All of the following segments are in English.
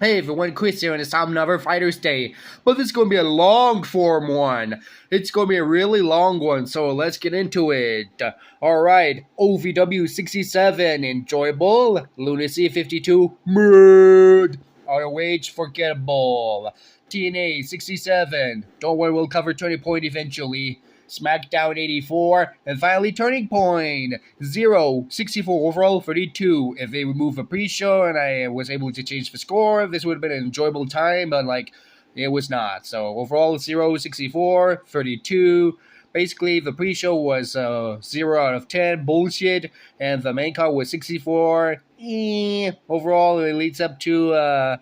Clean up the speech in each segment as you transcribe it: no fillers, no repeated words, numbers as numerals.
Hey everyone, Chris here, and it's time another Fightursday. But this is going to be a long form one. It's going to be a really long one, so let's get into it. Alright, OVW 67, enjoyable. Lunacy 52, mad. ROH, forgettable. TNA 67, don't worry, we'll cover Turning Point eventually. SmackDown 84, and finally Turning Point 64 overall 32. If they remove a pre-show and I was able to change the score, this would have been an enjoyable time, but it was not. So overall 64 32. Basically, the pre-show was 0 out of 10, bullshit, and the main card was 64. Overall, it leads up to a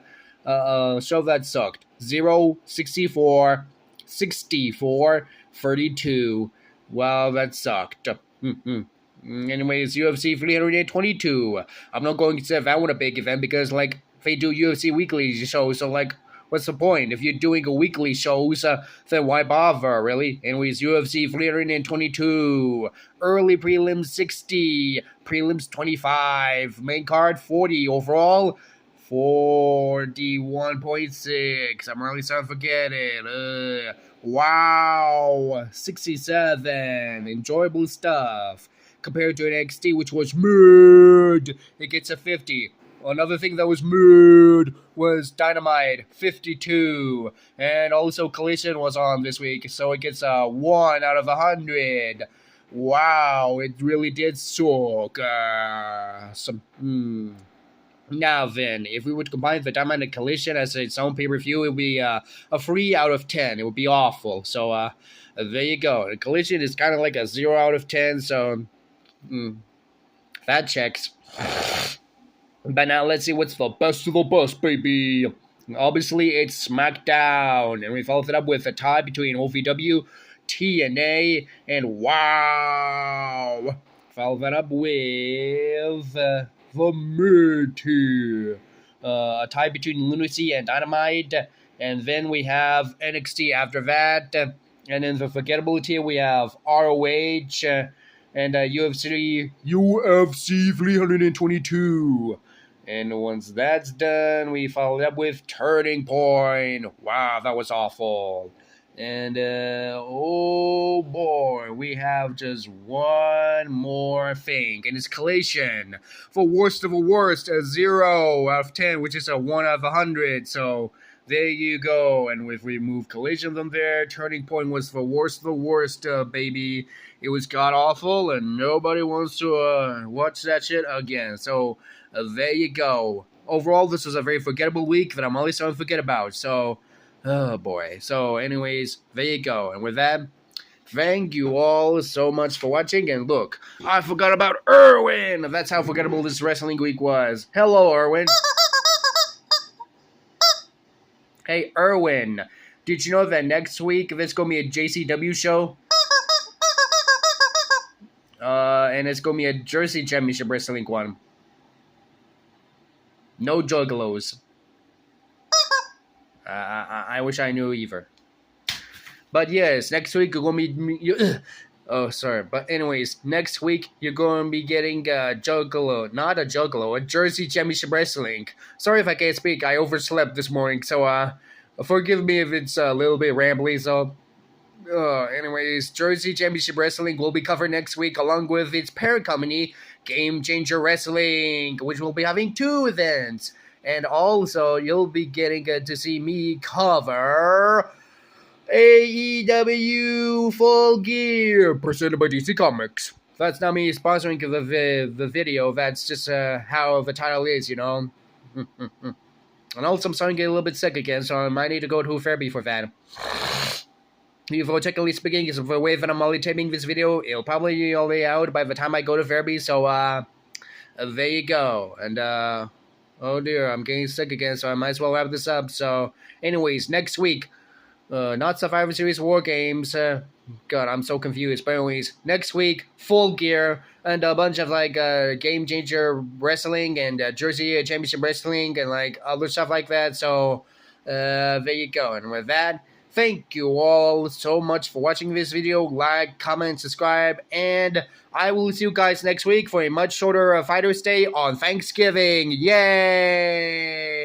show that sucked. 64 64 32. Wow, that sucked. Anyways, UFC 322. I'm not going to say that one a big event because, they do UFC weekly shows, so, what's the point? If you're doing a weekly shows, then why bother, really? Anyways, UFC 322. Early prelims 60. Prelims 25. Main card 40. Overall 41.6. I'm really sorry to forget it. Wow. 67. Enjoyable stuff. Compared to NXT, which was mid, it gets a 50. Another thing that was mid was Dynamite, 52. And also Collision was on this week, so it gets a 1 out of 100. Wow, it really did suck. Now then, if we would combine the Dynamite and Collision as its own pay-per-view, it would be a 3 out of 10. It would be awful. So there you go. The Collision is kind of like a 0 out of 10, so that checks. But now let's see what's the best of the best, baby. Obviously, it's SmackDown, and we followed it up with a tie between OVW, TNA, and WOW. Followed that up with the mid-tier. A tie between Lunacy and Dynamite, and then we have NXT after that. And in the forgettable tier, we have ROH and UFC 322. And once that's done, we followed up with Turning Point. Wow, that was awful. And oh boy, we have just one more thing, and it's Collision. For worst of the worst, a 0 out of 10, which is a 1 out of 100. So there you go. And if we move Collision from there, Turning Point was the worst of the worst, baby. It was god awful, and nobody wants to watch that shit again. So there you go. Overall, this was a very forgettable week that I'm always starting to forget about. So, oh boy. So, anyways, there you go. And with that, thank you all so much for watching. And look, I forgot about Erwin. That's how forgettable this wrestling week was. Hello, Erwin. Hey, Erwin. Did you know that next week there's going to be a JCW show? And it's going to be a Jersey Championship Wrestling one. No juggalos. I wish I knew either. But yes, next week you're going to be... oh, sorry. But anyways, next week you're going to be getting a juggalo. Not a juggalo, a Jersey Championship Wrestling. Sorry if I can't speak. I overslept this morning. So forgive me if it's a little bit rambly. So anyways, Jersey Championship Wrestling will be covered next week along with its parent company, Game Changer Wrestling, which will be having 2 events. And also, you'll be getting to see me cover AEW Full Gear, presented by DC Comics. That's not me sponsoring the video, that's just how the title is, you know. And also, I'm starting to get a little bit sick again, so I might need to go to therapy for that. Before technically speaking, is the way that I'm only taping this video, it'll probably be all the way out by the time I go to therapy, so there you go. And oh dear, I'm getting sick again, so I might as well wrap this up. So anyways, next week, not Survivor Series War Games, god, I'm so confused, but anyways, next week, Full Gear, and a bunch of Game Changer Wrestling, and Jersey Championship Wrestling, and other stuff like that, so there you go. And with that, thank you all so much for watching this video. Like, comment, subscribe, and I will see you guys next week for a much shorter Fightursday on Thanksgiving. Yay!